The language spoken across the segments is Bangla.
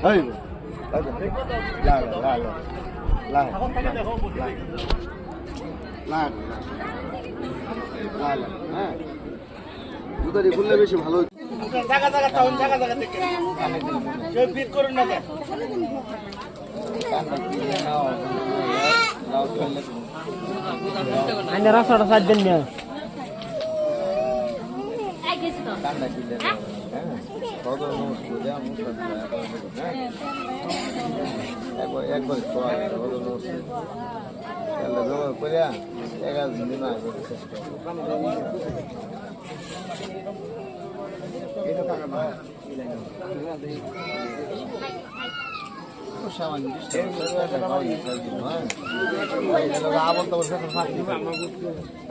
এই লা লা লা লা লা হ্যাঁ দুধারি খুললে বেশি ভালো জায়গা জায়গা টাউন জায়গা জায়গা থেকে কেউ পিক করুন না কেন আইনে রাস্তাটা সাইড দেন না একবার করে 11 দিন না এটা টাকা না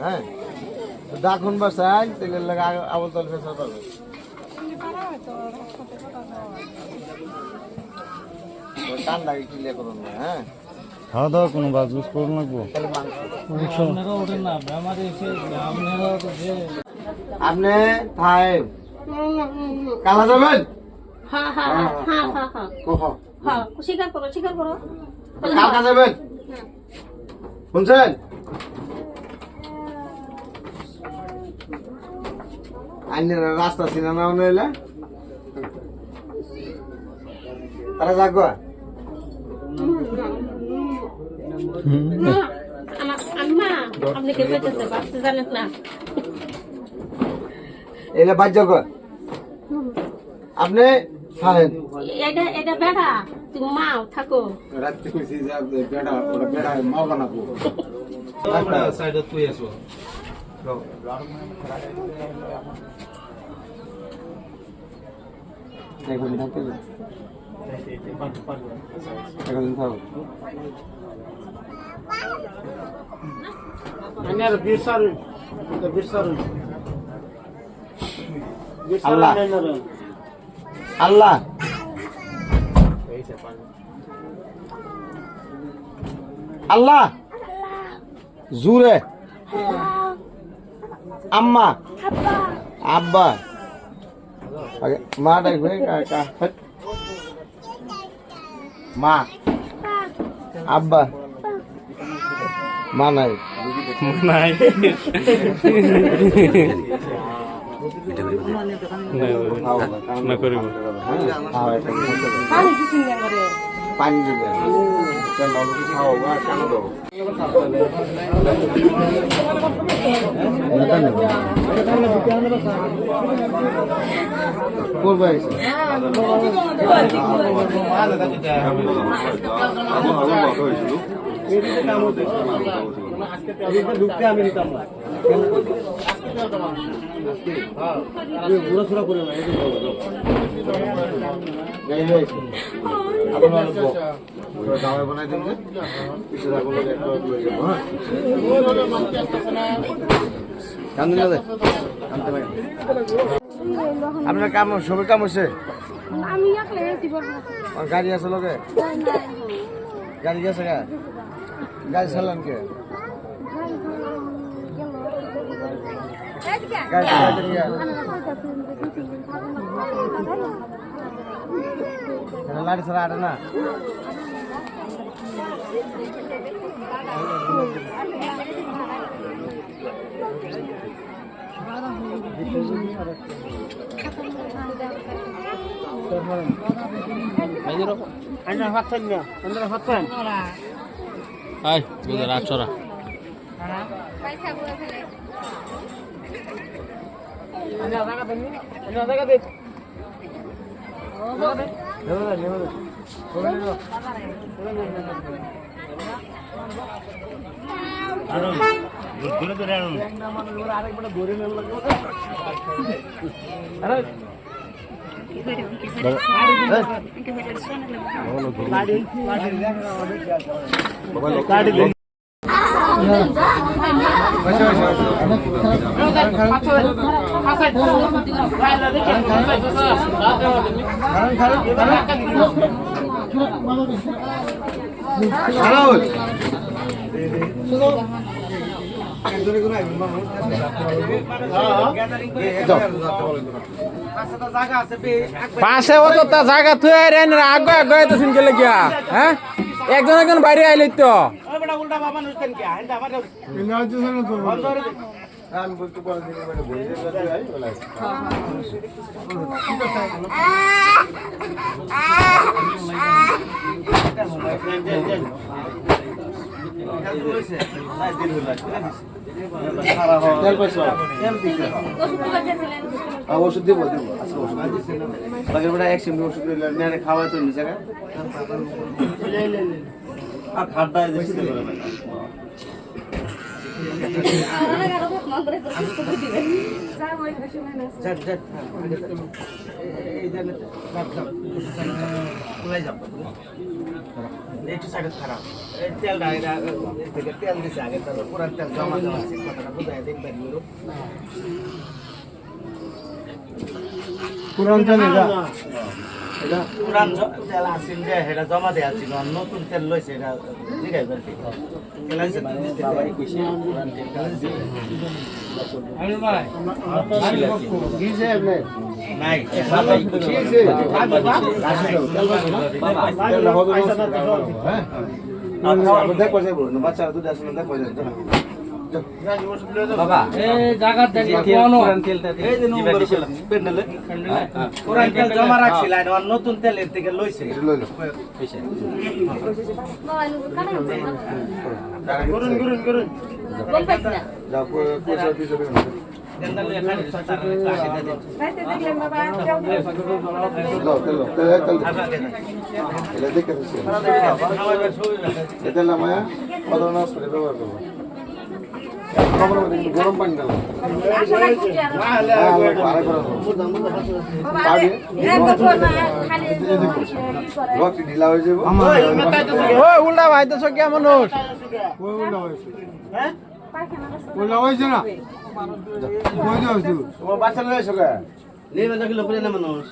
হ্যাঁ দেখুন বাসায় তেলের লাগে আবল তল ফেসার পাবে ঠান্ডা ক্লিয়ার করুন না হ্যাঁ খাওয়া দাওয়া কোনো বাস বুঝ করুন লাগবো আপনি থাকেন কালা যাবেন হ্যাঁ হ্যাঁ হ্যাঁ হ্যাঁ হ্যাঁ হ্যাঁ স্বীকার করো কালকা যাবেন শুনছেন আইনের রাস্তা চিনা না হইলে তারা যাক আম্মা আপনি কে পেতেছে বাচ্চা জানেন না এলে বাজ্য কর আপনি থাকেন এটা এটা বেড়া তুমি মাও থাকো রাত্রি কইছি যে বেড়া ওটা বেড়া মা বানাবো সাইডে তুই আসো একদিন থাকতে একদিন থাকো আইনের বিরসার আল্লাহ আল্লাহ আল্লাহ জুরে আম্মা আব্বা মা ডাকবে মা আব্বা মা নাই নাই না করিব পানি দিবে ঢুকতে আমি নিতাম না ঘোরাফেরা করে না আপনার কাম সবের কাম হয়েছে আমি একলাই আছি গাড়ি আছে লোকে গাড়ি গেছে গা গাড়ি চালান কে গাড়ি লাড়ি ছাড়া আটে না আইনের হাতছেন না আইনের হাতছেন আয় 2800 রা পয়সা বলে ফেলে আইনের জায়গা দেন আইনের জায়গা দেন ঘুরে ধরে আনুন আরেকবার ধরে নেন লাগবে পাশে অতটা জায়গা তুই আগে আগে আইতেছেন গেলে গিয়া হ্যাঁ একজন একজন বাইরে আইলি তো উল্টা বাবা নুতেন কি আইন্দা আমার আমি বলতে পারি মানে বই আই বলে তেল পয়সা ওষুধ দিব আজকে ওষুধ বাকি বড় এক সিম ওষুধ নেড়ে খাওয়াই তো নিছে আর খাড্ডা দেশি দিল একটু সাইড খারাপ তেলটা এটা থেকে তেল দিছে আগে তাহলে পুরো তেল জমা দেওয়া আছে কথাটা বুঝাই দিন পারি পুরান তেল এটা পুরান তেল আসিল যে এটা জমা দেওয়া ছিল নতুন তেল লইছে এটা জিগাই বলতে এলাইছে বাবাই কইছে পুরান তেল নাই বাবাই কইছে দেখো যাবো বাচ্চারা দুধ আসলে দেখো যাবো বাবা এই জায়গা দেখি পুরান তেলটা এই যে নম্বর পেন্ডেলে পুরান তেল জমা রাখছিল আর নতুন তেল এর থেকে লইছে লইলো কইছে করুন করুন করুন বল পাইছ না যাও পয়সা দিতে হবে দেনদালে এখানে সাতার ক্লাসে দে রাইতে দেখলেন বাবা দাও তেল এটা দেখে দিচ্ছি এটা না মায়া কত না করে ব্যবহার করবো গরম পানি দাও আসলে কুচি আর রক্ত ঢিলা হয়ে যাবো ও উল্টা ভাইতেছ কে মানুষ হ্যাঁ তোমার বাচ্চা লয়ে এসো নেবে দেখলে পুরে না মানুষ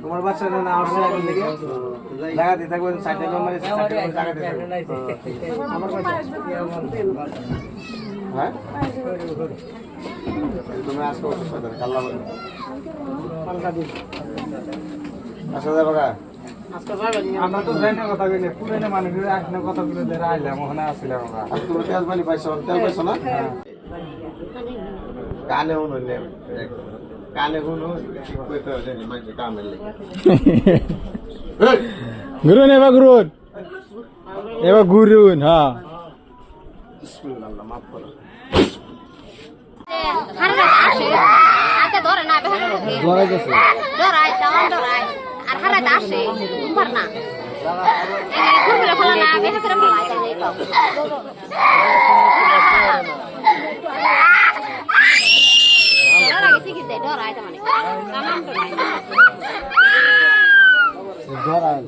তোমার বাচ্চা না আসছে এখন থেকে লাগাতে থাকবেন সাইডে নম্বরে সাইডে লাগাতে থাকবেন হ্যাঁ তুমি আজকে ওষুধ খাবে কাল্লা বলে আসা যাবে কা আমরা তো জানি কথা কইলে পুরানো মানুষের আসলে কথা বলে দেরা আইলাম ওখানে আসছিলাম আমরা আর তুমি তেল পানি পাইছো না কানে হুন হইলে কানে হুন কইতে জানি মাঝে কামে লাগে গুরুন এবার গুরুন হ্যাঁ বিসমিল্লাহ মাফ করো হারা আসে আতে ধরে না বেহারে ধরাইতেছে ধরাই তাও ধরাই আর হারা আসে উম্বার না এই কুরলে ফলা না বেহারে ফলা যাই পাও ধরা গেছে কি ধরাই তা মানে কামান ধরাই ধরাই